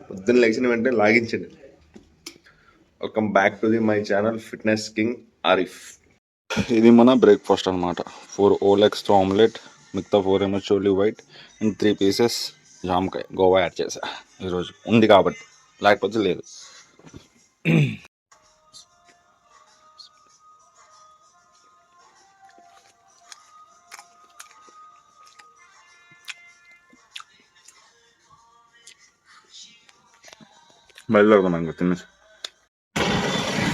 పొద్దున్న లేచిన వెంటనే లాగించండి. Welcome back to my channel fitness king Arif. ఇది మన బ్రేక్ఫాస్ట్ అనమాట. 4 ఓల్ ఎగ్స్ ఆమ్లెట్, మిగతా 4 ఏమో చోలీ వైట్ అండ్ 3 పీసెస్ జామకాయ గోవా యాడ్ చేసా. ఈరోజు ఉంది కాబట్టి, లేకపోతే లేదు. బయలుదేరదాం ఇంకా తినేసి.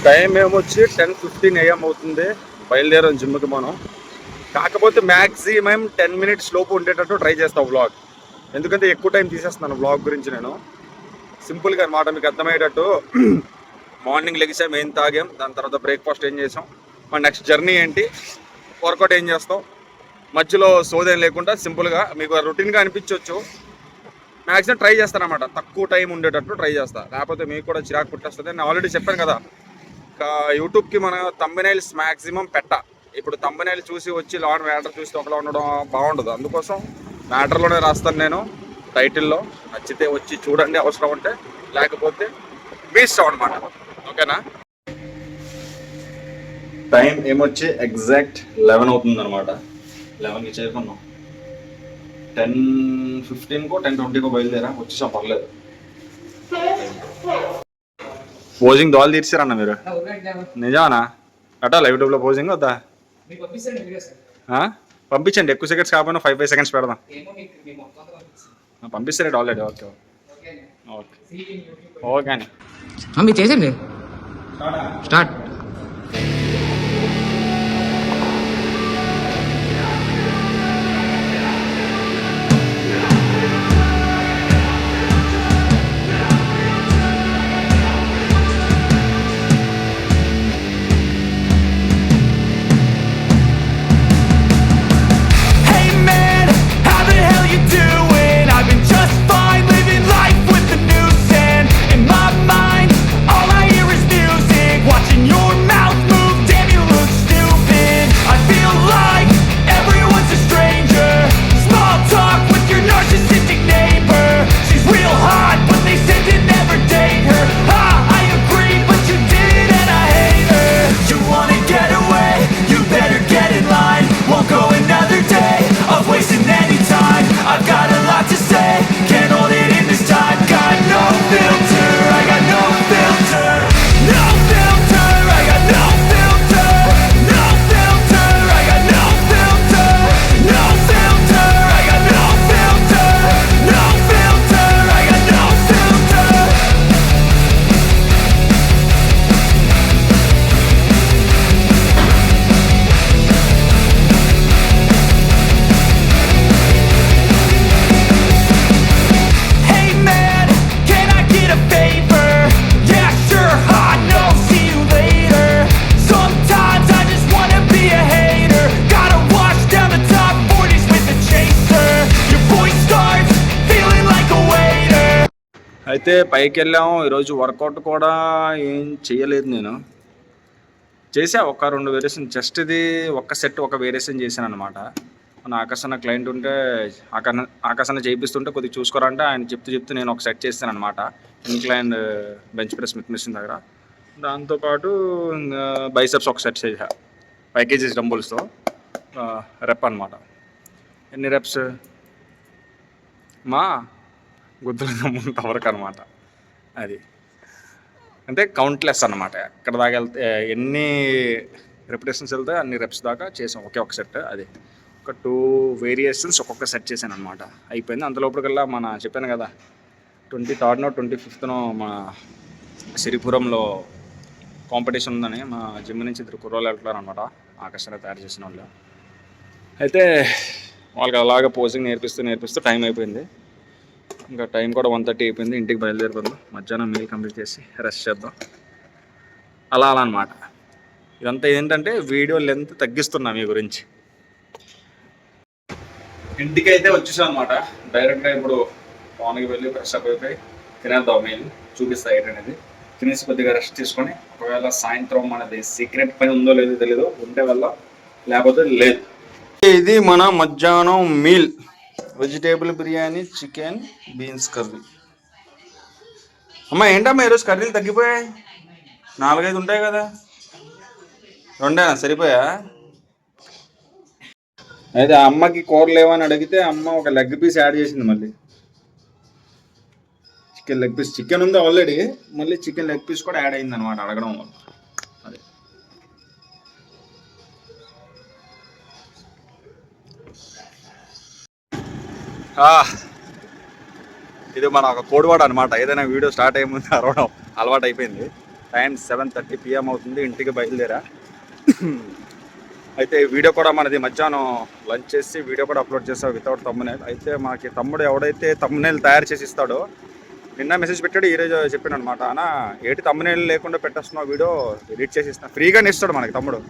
టైం ఏమొచ్చి 10:15 AM అవుతుంది. బయలుదేరాం జిమ్కి మనం. కాకపోతే మ్యాక్సిమం 10 minutes లోపు ఉండేటట్టు ట్రై చేస్తాం వ్లాగ్. ఎందుకంటే ఎక్కువ టైం తీసేస్తున్నాను వ్లాగ్ గురించి. నేను సింపుల్గా అనమాట, మీకు అర్థమయ్యేటట్టు. మార్నింగ్ లెగిసాం, ఏం తాగాం, దాని తర్వాత బ్రేక్ఫాస్ట్ ఏం చేసాం, మన నెక్స్ట్ జర్నీ ఏంటి, వర్కౌట్ ఏం చేస్తాం, మధ్యలో సోదేం లేకుండా సింపుల్గా మీకు రొటీన్గా అనిపించవచ్చు. మ్యాక్సిమం ట్రై చేస్తాను అనమాట, తక్కువ టైం ఉండేటట్టు ట్రై చేస్తాను. లేకపోతే మీకు కూడా చిరాకు పుట్టేస్తుంది. నేను ఆల్రెడీ చెప్పాను కదా, యూట్యూబ్కి మన థంబ్నెయిల్స్ మ్యాక్సిమం పెట్ట. ఇప్పుడు థంబ్నెయిల్ చూసి వచ్చి లాన్ మ్యాటర్ చూసి ఒకలా ఉండడం బాగుండదు. అందుకోసం మ్యాటర్లోనే రాస్తాను నేను టైటిల్లో. నచ్చితే వచ్చి చూడండి అవసరం ఉంటే, లేకపోతే మిస్ అనమాట. ఓకేనా? టైం ఏమొచ్చి ఎగ్జాక్ట్ 11 అవుతుంది అనమాట. 11కి చేరుకున్నాం. 10:15కో 10:20కో బయలుదేరా, వచ్చేసాం. పర్లేదు. పోజింగ్ దోలు తీర్చారన్న మీరు. నిజానా? అట్టాలా యూట్యూబ్లో పోజింగ్ వద్దా? పంపించండి. ఎక్కువ సెకండ్స్ కాకపోయినా 5 seconds పెడదాం. పంపిస్తారండి ఆల్రెడీ. ఓకే ఓకే ఓకే మీరు చేసండి. స్టార్ట్. అయితే పైకి వెళ్ళాము. ఈరోజు వర్కౌట్ కూడా ఏం చేయలేదు. నేను చేసా 1-2 వేరియేషన్. జస్ట్ ఇది ఒక్క సెట్ ఒక వేరియేషన్ చేశాను అనమాట. మన ఆకర్షణ క్లయింట్ ఉంటే ఆకర్షణ చేయిస్తుంటే కొద్దిగా చూసుకోరంటే ఆయన చెప్తూ నేను ఒక సెట్ చేస్తాను అనమాట. Incline bench press Smith machine దగ్గర. దాంతోపాటు బైసెప్స్ ఒక సెట్ చేసా 5 kgs డంబుల్స్తో రెప్ అనమాట. ఎన్ని రెప్స్ మా గుద్దుల గమ్ముంట వరకు అనమాట. అది అంటే కౌంట్లెస్ అనమాట. ఎక్కడ దాకా వెళ్తే ఎన్ని రెపిటేషన్స్ వెళ్తే అన్ని రెప్స్ దాకా చేసాం ఒకే ఒక సెట్. అది ఒక 2 వేరియేషన్స్ ఒక్కొక్క సెట్ చేశాను అనమాట. అయిపోయింది. అంతలోపటికల్లా మన చెప్పాను కదా 23rd 25th మన సిరిపురంలో కాంపిటీషన్ ఉందని మా జిమ్ నుంచి 2 కుర్రోళ్ళు వెళ్తున్నారు అనమాట. ఆకర్షణ తయారు చేసిన వాళ్ళు. అయితే వాళ్ళకి అలాగే పోజింగ్ నేర్పిస్తూ టైం అయిపోయింది. ఇంకా టైం కూడా 1:30 అయిపోయింది. ఇంటికి బయలుదేరిపోదాం. మధ్యాహ్నం మీల్ కంప్లీట్ చేసి రెస్ట్ చేద్దాం. అలా అనమాట. ఇదంతా ఏంటంటే వీడియో లెంత్ తగ్గిస్తున్నా మీ గురించి. ఇంటికి అయితే వచ్చేసాం అనమాట. డైరెక్ట్గా ఇప్పుడు పవన్కి వెళ్ళి ఫ్రెష్ అప్ అయిపోయి తినేద్దాం. మీల్ చూపిస్తా ఏంటనేది. తినేసి కొద్దిగా రెస్ట్ తీసుకొని, ఒకవేళ సాయంత్రం మనది సీక్రెట్ పని ఉందో లేదో తెలీదు, ఉంటే వల్ల లేకపోతే లేదు. ఇది మన మధ్యాహ్నం meal. Vegetable biryani, chicken, beans curry. అమ్మ ఏంటమ్మా ఈరోజు కర్రీలు తగ్గిపోయాయి? 4-5 ఉంటాయి కదా, 2 సరిపోయా? అయితే ఆ అమ్మకి కూరలు లేవని అడిగితే అమ్మ ఒక లెగ్ పీస్ యాడ్ చేసింది మళ్ళీ. చికెన్ లెగ్ పీస్, చికెన్ ఉంది ఆల్రెడీ, మళ్ళీ చికెన్ లెగ్ పీస్ కూడా యాడ్ అయింది అనమాట అడగడం వల్ల. అదే ఇది మన ఒక కోడివాడ అనమాట. ఏదైనా వీడియో స్టార్ట్ అయ్యే ముందు అరవడం అలవాటు అయిపోయింది. టైం 7:30 PM అవుతుంది, ఇంటికి బయలుదేరా. అయితే వీడియో కూడా మనది మధ్యాహ్నం లంచ్ చేసి వీడియో కూడా అప్లోడ్ చేస్తాం వితౌట్ తమ్మునేల్. అయితే మనకి తమ్ముడు ఎవడైతే తమ్మునేల్ తయారు చేసి ఇస్తాడో, నిన్న మెసేజ్ పెట్టాడు, ఈరోజు చెప్పాను అనమాట, అన్న ఏంటి తమ్మునేల్ లేకుండా పెట్టేస్తున్నావు, వీడియో ఎడిట్ చేసి ఇస్తాను ఫ్రీగానే ఇస్తాడు మనకి తమ్ముడు.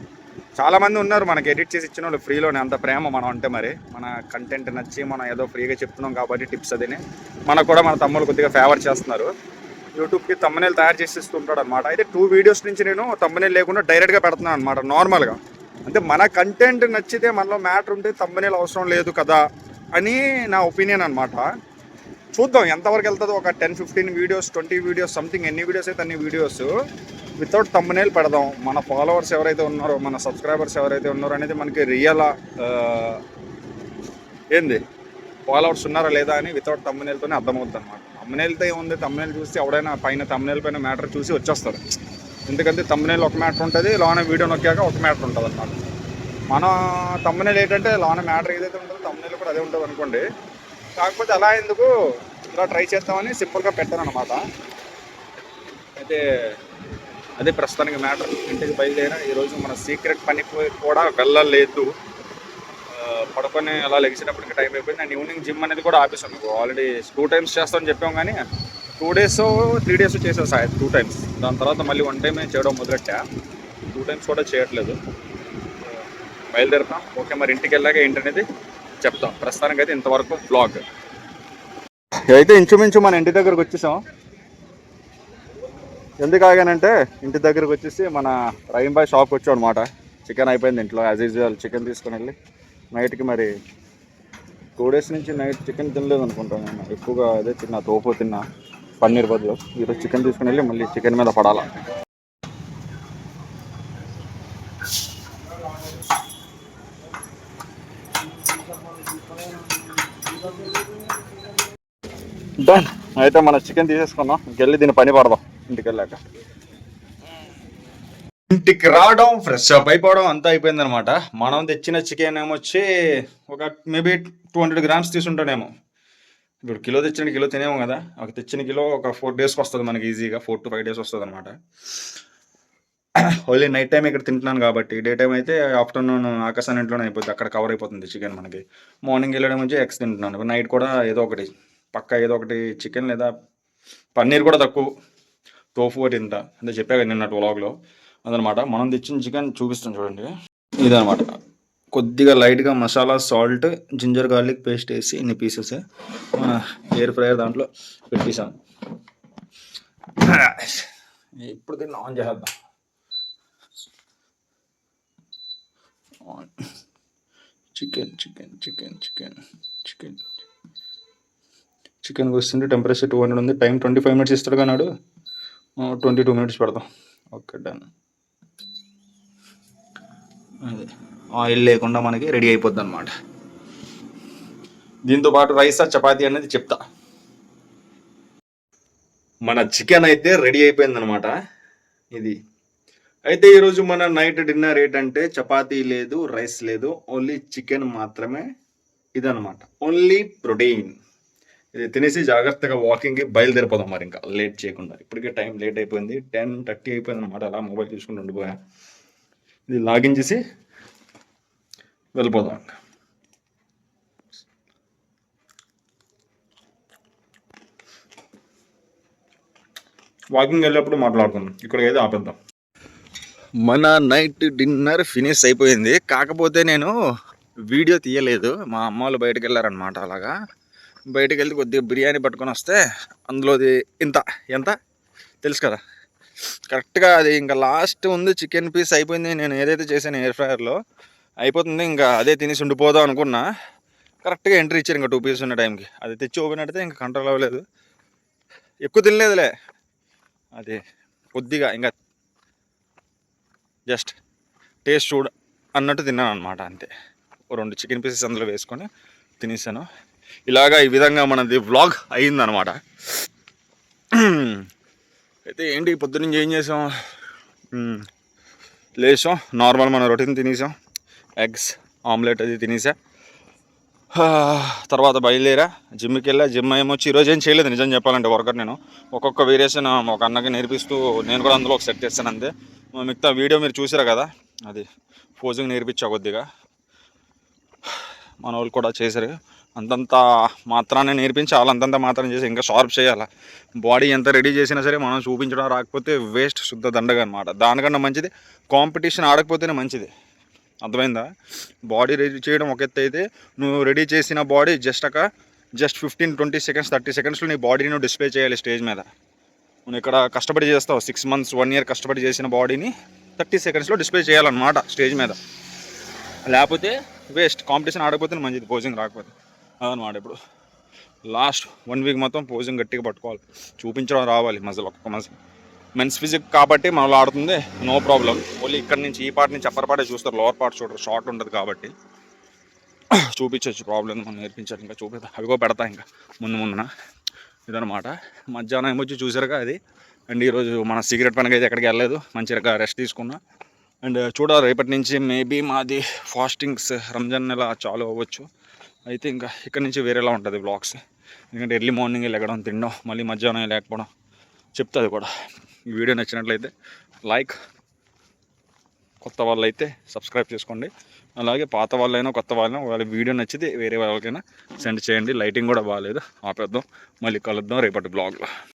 చాలామంది ఉన్నారు మనకి ఎడిట్ చేసి ఇచ్చిన వాళ్ళు ఫ్రీలోనే, అంత ప్రేమ మనం అంటే. మరి మన కంటెంట్ నచ్చి మనం ఏదో ఫ్రీగా చెప్తున్నాం కాబట్టి టిప్స్ అదిని మనకు కూడా మన తమ్ముళ్ళు కొద్దిగా ఫేవర్ చేస్తున్నారు. యూట్యూబ్కి తమ్మునేల్ తయారు చేసి ఇస్తుంటాడు అనమాట. అయితే 2 వీడియోస్ నుంచి నేను తమ్మునేల్ లేకుండా డైరెక్ట్గా పెడుతున్నాను అనమాట నార్మల్గా. అంటే మన కంటెంట్ నచ్చితే మనలో మ్యాటర్ ఉంటే తమ్మునేల్ అవసరం లేదు కదా అని నా ఒపీనియన్ అనమాట. చూద్దాం ఎంతవరకు వెళ్తుందో. ఒక 10-15 వీడియోస్, 20 వీడియోస్, సంథింగ్ ఎన్ని వీడియోస్ అయితే అన్ని వీడియోస్ వితౌట్ తమ్మునేల్ పెడదాం. మన ఫాలోవర్స్ ఎవరైతే ఉన్నారో, మన సబ్స్క్రైబర్స్ ఎవరైతే ఉన్నారో అనేది మనకి రియల్ ఏంది ఫాలోవర్స్ ఉన్నారా లేదా అని వితౌట్ తమ్మునేల్తోనే అర్థమవుతుంది అనమాట. తమ్మునేల్తో ఏముంది, తమ్మునేల్ చూసి ఎవడైనా పైన తమ్మునేల్ పైన మ్యాటర్ చూసి వచ్చేస్తారు. ఎందుకంటే తమ్మునేల్ ఒక మ్యాటర్ ఉంటుంది, లోన వీడియో నొక్కాక ఒక మ్యాటర్ ఉంటుంది అనమాట. మన తమ్మునేల్ ఏంటంటే లోన మ్యాటర్ ఏదైతే ఉంటుందో తమ్మునేల్ కూడా అదే ఉంటుంది అనుకోండి. కాకపోతే అలా ఎందుకు, ఇలా ట్రై చేద్దామని సింపుల్గా పెట్టాను అనమాట. అయితే అదే ప్రస్తుతానికి మ్యాటర్. ఇంటికి బయలుదేరా. ఈరోజు మన సీక్రెట్ పనికి కూడా వెళ్ళలేదు. పడుకొని అలా లెగిసినప్పటికి టైం అయిపోయింది. అండ్ ఈవినింగ్ జిమ్ అనేది కూడా ఆపేసాను. ఆల్రెడీ 2 times చేస్తామని చెప్పాం, కానీ 2 days 3 days చేసేసా 2 times. దాని తర్వాత మళ్ళీ 1 time చేయడం మొదలెట్టా. 2 times కూడా చేయట్లేదు. బయలుదేరుతాం. ఓకే, మరి ఇంటికి వెళ్ళాక ఏంటనేది చెప్తాం. ప్రస్తుతానికి అయితే ఇంతవరకు బ్లాగ్. అయితే ఇంచుమించు మన ఇంటి దగ్గరకు వచ్చేసాం. ఎందుకు ఆగానంటే, ఇంటి దగ్గరకు వచ్చేసి మన రహీం భాయ్ షాప్కి వచ్చాం అనమాట. చికెన్ అయిపోయింది ఇంట్లో, యాజ్ యూజువల్ చికెన్ తీసుకుని వెళ్ళి నైట్కి. మరి 2 days నుంచి నైట్ చికెన్ తినలేదు అనుకుంటాను నేను. ఎక్కువగా అదే తిన్నా, తోపు తిన్నా పన్నీర్ బదులు. ఈరోజు చికెన్ తీసుకుని వెళ్ళి మళ్ళీ చికెన్ మీద పడాలా. డన్. అయితే మన చికెన్ తీసేసుకున్నాం, ఇంకెళ్ళి దీన్ని పని పడదాం ఇంటికి వెళ్ళాక. ఇంటికి రావడం, ఫ్రెష్ అప్ అయిపోవడం అంతా అయిపోయింది అనమాట. మనం తెచ్చిన చికెన్ ఏమొచ్చి ఒక మేబీ 200 grams తీసుంటానేమో. ఇప్పుడు కిలో తెచ్చిన కిలో తినేమో కదా, ఒక తెచ్చిన కిలో ఒక 4 daysకి వస్తుంది మనకి ఈజీగా. 4 to 5 days వస్తుంది అనమాట. ఓన్లీ నైట్ టైం ఇక్కడ తింటున్నాను కాబట్టి. డే టైం అయితే ఆఫ్టర్నూన్ ఆకాశాన్ని ఇంట్లోనే అయిపోతుంది, అక్కడ కవర్ అయిపోతుంది చికెన్ మనకి. మార్నింగ్ వెళ్ళడం నుంచి ఎగ్స్ తింటున్నాను, నైట్ కూడా ఏదో ఒకటి పక్కా ఏదో ఒకటి చికెన్ లేదా పన్నీర్ కూడా తక్కువ, టోఫు ఒకటి తింటా. అంటే చెప్పా కదా నిన్నటి వ్లాగ్లో. అదనమాట మనం తెచ్చిన చికెన్ చూపిస్తాం చూడండి. ఇదనమాట. కొద్దిగా లైట్గా masala, salt, ginger garlic paste వేసి ఇన్ని పీసెస్ మన ఎయిర్ ఫ్రైయర్ దాంట్లో పెట్టేసాను. ఇప్పుడు దీన్ని ఆన్ చేద్దాం. Chicken chicken chicken chicken chicken చికెన్కి వస్తుంది. టెంపరేచర్ 200 ఉంది. టైం 25 minutes ఇస్తాడు కానాడు. 22 minutes పెడదాం. Okay, done. అదే ఆయిల్ లేకుండా మనకి రెడీ అయిపోద్ది అనమాట. దీంతో పాటు రైస్ చపాతీ అనేది చెప్తా. మన చికెన్ అయితే రెడీ అయిపోయింది అనమాట. ఇది అయితే ఈరోజు మన నైట్ డిన్నర్ ఏంటంటే చపాతీ లేదు, రైస్ లేదు, ఓన్లీ చికెన్ మాత్రమే. ఇదనమాట, ఓన్లీ ప్రోటీన్. ఇది తినేసి జాగ్రత్తగా వాకింగ్కి బయలుదేరిపోదాం మరి, ఇంకా లేట్ చేయకుండా. ఇప్పటికే టైం లేట్ అయిపోయింది, 10:30 అయిపోయింది అనమాట. అలా మొబైల్ చూసుకుంటూ ఉండిపోయా. ఇది లాగిన్ చేసి వెళ్ళిపోదాం. వాకింగ్ వెళ్ళేప్పుడు మాట్లాడుకుందాం, ఇక్కడ ఏదో ఆపేద్దాం. మన నైట్ డిన్నర్ ఫినిష్ అయిపోయింది. కాకపోతే నేను వీడియో తీయలేదు. మా అమ్మ వాళ్ళు బయటకు వెళ్ళారనమాట. అలాగా బయటకు వెళ్ళి కొద్దిగా బిర్యానీ పట్టుకొని వస్తే అందులోది ఎంత తెలుసు కదా, కరెక్ట్గా అది ఇంకా లాస్ట్ ఉంది. చికెన్ పీస్ అయిపోయింది. నేను ఏదైతే చేశాను ఎయిర్ ఫ్రైయర్లో అయిపోతుంది, ఇంకా అదే తినేసి ఉండిపోదాం అనుకున్నా. కరెక్ట్గా ఎంట్రీ ఇచ్చారు ఇంకా 2 pieces ఉన్న టైంకి. అది తెచ్చి ఓపెన్ అడితే ఇంకా కంట్రోల్ అవ్వలేదు. ఎక్కువ తినలేదులే, అది కొద్దిగా ఇంకా జస్ట్ టేస్ట్ చూడ అన్నట్టు తిన్నాను అనమాట, అంతే. 2 చికెన్ పీసెస్ అందులో వేసుకొని తినేసాను. ఇలాగా ఈ విధంగా మనది వ్లాగ్ అయ్యిందనమాట. అయితే ఏంటి పొద్దున్నుంచి ఏం చేసాం, లేచాం, నార్మల్ మన రొటీన్ తినేసాం, ఎగ్స్ ఆమ్లెట్ అది తినేసా. తర్వాత బయలుదేరా, జిమ్కి వెళ్ళా. జిమ్ ఏమొచ్చి ఈరోజు ఏం చేయలేదు నిజం చెప్పాలంటే. వర్కౌట్ నేను ఒక్కొక్క వేరియేషన్ ఒక అన్నకి నేర్పిస్తూ నేను కూడా అందులో ఒక సెట్ చేస్తాను అంతే. మిగతా వీడియో మీరు చూసారు కదా, అది పోజింగ్ నేర్పించా కొద్దిగా, మన వాళ్ళు కూడా చేశారు. అంతంత మాత్రాన్ని నేర్పించి వాళ్ళంతంత మాత్రం చేసి ఇంకా షార్ప్ చేయాలి. బాడీ ఎంత రెడీ చేసినా సరే మనం చూపించడం రాకపోతే వేస్ట్, శుద్ధ దండగా అనమాట. దానికన్నా మంచిది కాంపిటీషన్ ఆడకపోతేనే మంచిది, అర్థమైందా? బాడీ రెడీ చేయడం ఒక ఎత్తు అయితే, నువ్వు రెడీ చేసిన బాడీ జస్ట్ 15-20 సెకండ్స్ 30 సెకండ్స్లో నీ బాడీని నువ్వు డిస్ప్లే చేయాలి స్టేజ్ మీద. నువ్వు ఇక్కడ కష్టపడి చేస్తావు 6 months 1 year కష్టపడి చేసిన బాడీని 30 సెకండ్స్లో డిస్ప్లే చేయాలన్నమాట స్టేజ్ మీద. లేకపోతే వేస్ట్, కాంపిటీషన్ ఆడకపోతే మంచిది, పోజింగ్ రాకపోతే. అదనమాట. ఇప్పుడు లాస్ట్ 1 week మొత్తం పోజింగ్ గట్టిగా పట్టుకోవాలి, చూపించడం రావాలి మజల్, ఒక్కొక్క మజల్. మెన్స్ ఫిజిక్ కాబట్టి మనలో ఆడుతుంది, నో ప్రాబ్లం. ఓన్లీ ఇక్కడ నుంచి ఈ పార్ట్ నుంచి అప్పర్ పార్టే చూస్తారు, లోవర్ పార్ట్ చూడరు, షార్ట్ ఉంటుంది కాబట్టి చూపించవచ్చు, ప్రాబ్లం మనం నేర్పించాలి. ఇంకా చూపిస్తా, అవి కూడా పెడతా ఇంకా ముందున. ఇదనమాట. మధ్యాహ్నం ఏమొచ్చి చూసారుగా అది. అండ్ ఈరోజు మన సీక్రెట్ పనికి అయితే ఎక్కడికి వెళ్ళలేదు, మంచిగా రెస్ట్ తీసుకున్నా. అండ్ చూడాలి రేపటి నుంచి మేబీ మాది ఫాస్టింగ్స్, రంజాన్ నెల చాలు అవ్వచ్చు. అయితే ఇంకా ఇక్కడ నుంచి వేరేలా ఉంటుంది బ్లాగ్స్, ఎందుకంటే ఎర్లీ మార్నింగ్ లెగడం, తినడం, మళ్ళీ మధ్యాహ్నం లేకపోవడం చెప్తుంది కూడా. ఈ వీడియో నచ్చినట్లయితే లైక్, కొత్త వాళ్ళైతే సబ్స్క్రైబ్ చేసుకోండి. అలాగే పాత వాళ్ళైనా కొత్త వాళ్ళైనా వాళ్ళ వీడియో నచ్చితే వేరే వాళ్ళకైనా సెండ్ చేయండి. లైటింగ్ కూడా బాగాలేదు, ఆపేద్దాం. మళ్ళీ కలుద్దాం రేపటి బ్లాగ్లో.